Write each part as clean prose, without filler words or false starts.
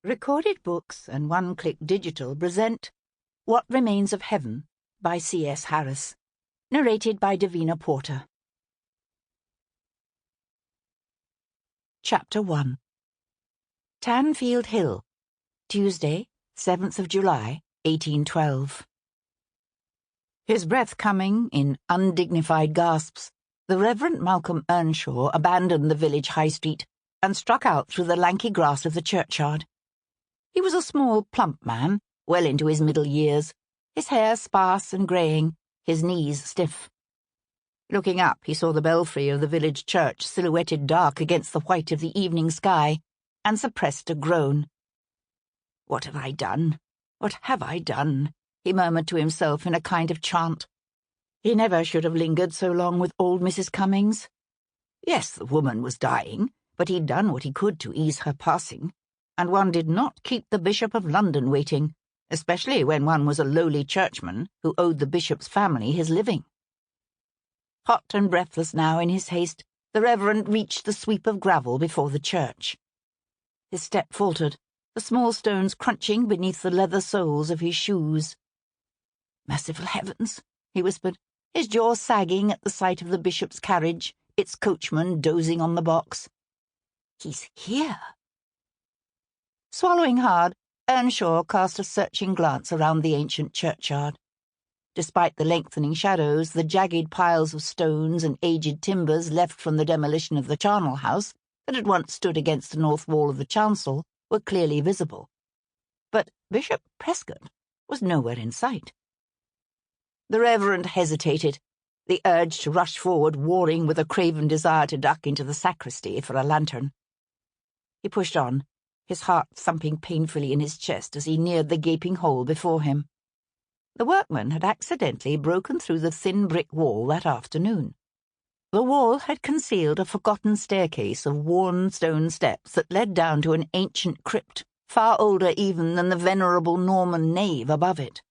Recorded books and one-click digital present What Remains of Heaven by C.S. Harris, narrated by Davina Porter. Chapter 1. Tanfield Hill, Tuesday, 7th of July, 1812. His breath coming in undignified gasps, the Reverend Malcolm Earnshaw abandoned the village high street and struck out through the lanky grass of the churchyard. He was a small, plump man, well into his middle years, his hair sparse and greying, his knees stiff. Looking up, he saw the belfry of the village church silhouetted dark against the white of the evening sky, and suppressed a groan. "What have I done? What have I done?" he murmured to himself in a kind of chant. He never should have lingered so long with old Mrs. Cummings. Yes, the woman was dying, but he'd done what he could to ease her passing, and one did not keep the Bishop of London waiting, especially when one was a lowly churchman who owed the bishop's family his living. Hot and breathless now in his haste, the Reverend reached the sweep of gravel before the church. His step faltered, the small stones crunching beneath the leather soles of his shoes. "Merciful heavens," he whispered, his jaw sagging at the sight of the bishop's carriage, its coachman dozing on the box. "He's here." Swallowing hard, Earnshaw cast a searching glance around the ancient churchyard. Despite the lengthening shadows, the jagged piles of stones and aged timbers left from the demolition of the charnel house that had once stood against the north wall of the chancel were clearly visible. But Bishop Prescott was nowhere in sight. The Reverend hesitated, the urge to rush forward warring with a craven desire to duck into the sacristy for a lantern. He pushed on, his heart thumping painfully in his chest as he neared the gaping hole before him. The workmen had accidentally broken through the thin brick wall that afternoon. The wall had concealed a forgotten staircase of worn stone steps that led down to an ancient crypt, far older even than the venerable Norman nave above it.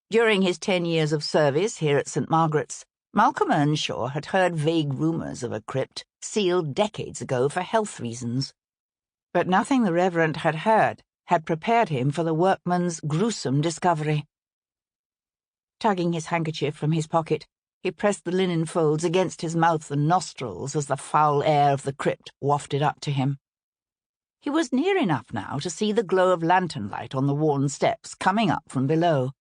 During his 10 years of service here at St. Margaret's, Malcolm Earnshaw had heard vague rumours of a crypt sealed decades ago for health reasons. But nothing the Reverend had heard had prepared him for the workman's gruesome discovery. Tugging his handkerchief from his pocket, he pressed the linen folds against his mouth and nostrils as the foul air of the crypt wafted up to him. He was near enough now to see the glow of lantern light on the worn steps coming up from below.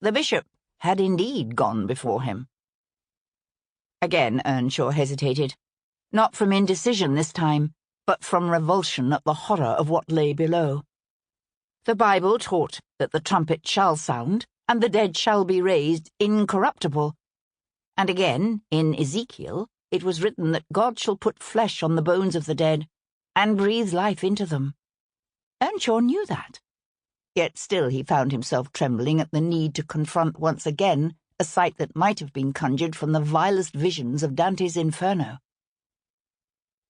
The bishop had indeed gone before him. Again Earnshaw hesitated, not from indecision this time, but from revulsion at the horror of what lay below. The Bible taught that the trumpet shall sound, and the dead shall be raised incorruptible. And again, in Ezekiel, it was written that God shall put flesh on the bones of the dead, and breathe life into them. Earnshaw knew that. Yet still he found himself trembling at the need to confront once again a sight that might have been conjured from the vilest visions of Dante's Inferno.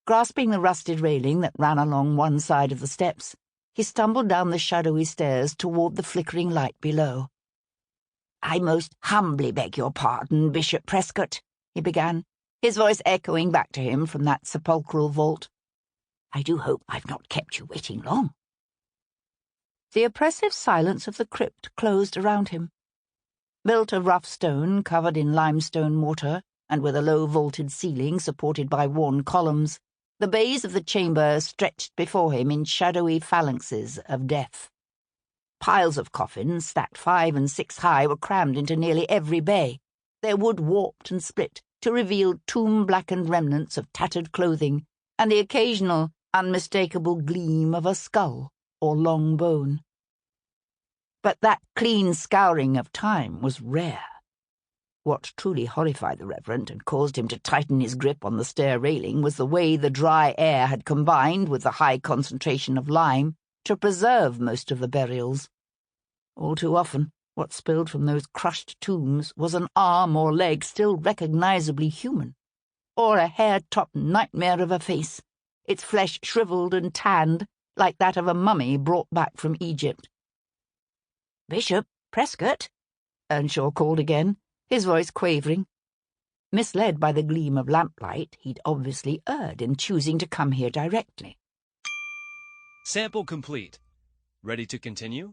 Grasping the rusted railing that ran along one side of the steps, he stumbled down the shadowy stairs toward the flickering light below. "I most humbly beg your pardon, Bishop Prescott," he began, his voice echoing back to him from that sepulchral vault. "I do hope I've not kept you waiting long." The oppressive silence of the crypt closed around him. Built of rough stone covered in limestone mortar, and with a low vaulted ceiling supported by worn columns, the bays of the chamber stretched before him in shadowy phalanxes of death. Piles of coffins, stacked 5 and 6 high, were crammed into nearly every bay, their wood warped and split to reveal tomb-blackened remnants of tattered clothing and the occasional, unmistakable gleam of a skull or long bone. But that clean scouring of time was rare. What truly horrified the Reverend and caused him to tighten his grip on the stair railing was the way the dry air had combined with the high concentration of lime to preserve most of the burials. All too often, what spilled from those crushed tombs was an arm or leg still recognizably human, or a hair-topped nightmare of a face, its flesh shriveled and tanned like that of a mummy brought back from Egypt. "Bishop Prescott," Earnshaw called again, his voice quavering. Misled by the gleam of lamplight, he'd obviously erred in choosing to come here directly. Sample complete. Ready to continue?